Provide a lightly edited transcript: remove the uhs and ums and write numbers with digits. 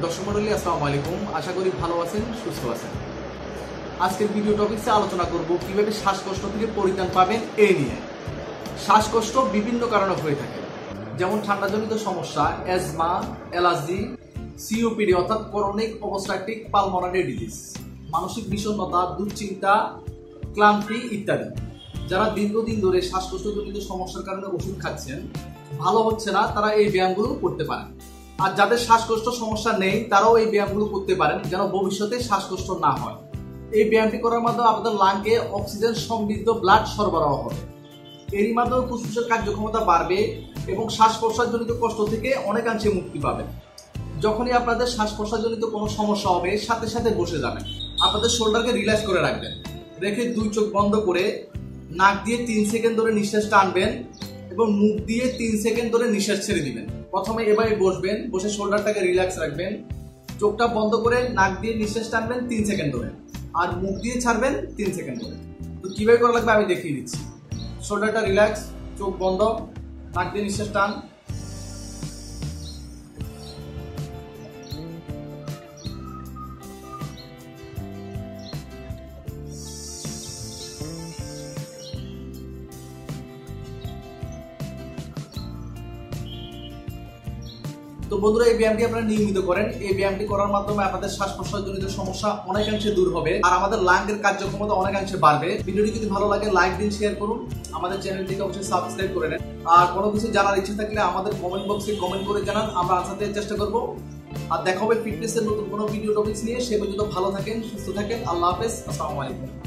দর্শক মণ্ডলী আসসালামু আলাইকুম। আশা করি ভালো আছেন, সুস্থ আছেন। আজকের ভিডিও টপিকসে আলোচনা করব কিভাবে শ্বাসকষ্ট থেকে পরিত্রাণ পাবেন এই নিয়ে। শ্বাসকষ্ট বিভিন্ন কারণে হয়ে থাকে, যেমন ঠান্ডাজনিত সমস্যা, অ্যাজমা, অ্যালার্জি, সিওপিডি অর্থাৎ ক্রনিক অবস্ট্রাকটিভ পালমোনারি ডিজিজ, মানসিক বিষণ্ণতা, দুশ্চিন্তা, ক্লান্তি ইত্যাদি। যারা দীর্ঘদিন ধরে শ্বাসকষ্টজনিত সমস্যার কারণে ওষুধ খাচ্ছেন, ভালো হচ্ছে না, তারা এই ব্যায়ামগুলো করতে পারেন। আর যাদের শ্বাসকষ্ট সমস্যা নেই, তারাও এই ব্যায়ামগুলো করতে পারেন, যেন ভবিষ্যতে শ্বাসকষ্ট না হয়। এই ব্যায়ামটি করার মাধ্যমে আপনাদের লাংকে অক্সিজেন সমৃদ্ধ ব্লাড সরবরাহ হবে। এরই মাধ্যমে ফুসফুসের কার্যক্ষমতা বাড়বে এবং শ্বাস প্রশ্বাসজনিত কষ্ট থেকে অনেকাংশে মুক্তি পাবেন। যখনই আপনাদের শ্বাস প্রশ্বাসজনিত কোনো সমস্যা হবে, সাথে সাথে বসে যাবেন। আপনাদের শোল্ডারকে রিল্যাক্স করে রাখবেন, রেখে দুই চোখ বন্ধ করে নাক দিয়ে 3 সেকেন্ড ধরে নিঃশ্বাস টানবেন এবং মুখ দিয়ে 3 সেকেন্ড ধরে নিঃশ্বাস ছেড়ে দিবেন। প্রথমে এভাবে বসবেন, বসে শোল্ডারটাকে রিল্যাক্স রাখবেন, চোখটা বন্ধ করে নাক দিয়ে নিঃশ্বাস টানবেন 3 সেকেন্ড ধরে, আর মুখ দিয়ে ছাড়বেন 3 সেকেন্ড ধরে। তো কিভাবে করা লাগবে আমি দেখিয়ে দিচ্ছি। শোল্ডারটা রিল্যাক্স, চোখ বন্ধ, নাক দিয়ে নিঃশ্বাস টান। তো বন্ধুরা, এই ব্যায়ামটি আপনারা নিয়মিত করেন। এই ব্যায়ামটি করার মাধ্যমে আপনাদের শ্বাস প্রশ্বাসজনিত সমস্যা অনেকাংশে দূর হবে আর আমাদের লাংয়ের কার্যক্ষমতা অনেকাংশে বাড়বে। ভিডিওটি যদি ভালো লাগে লাইক দিন, শেয়ার করুন, আমাদের চ্যানেলটিকে অবশ্যই সাবস্ক্রাইব করে নেন। আর কোনো কিছু জানার ইচ্ছা থাকলে আমাদের কমেন্ট বক্সে কমেন্ট করে জানান, আমরা আনসার দেওয়ার চেষ্টা করব। আর দেখা হবে ফিটনেসের নতুন কোনো ভিডিও টপিকস নিয়ে। সে পর্যন্ত ভালো থাকেন, সুস্থ থাকেন। আল্লাহ হাফেজ, আসসালামু আলাইকুম।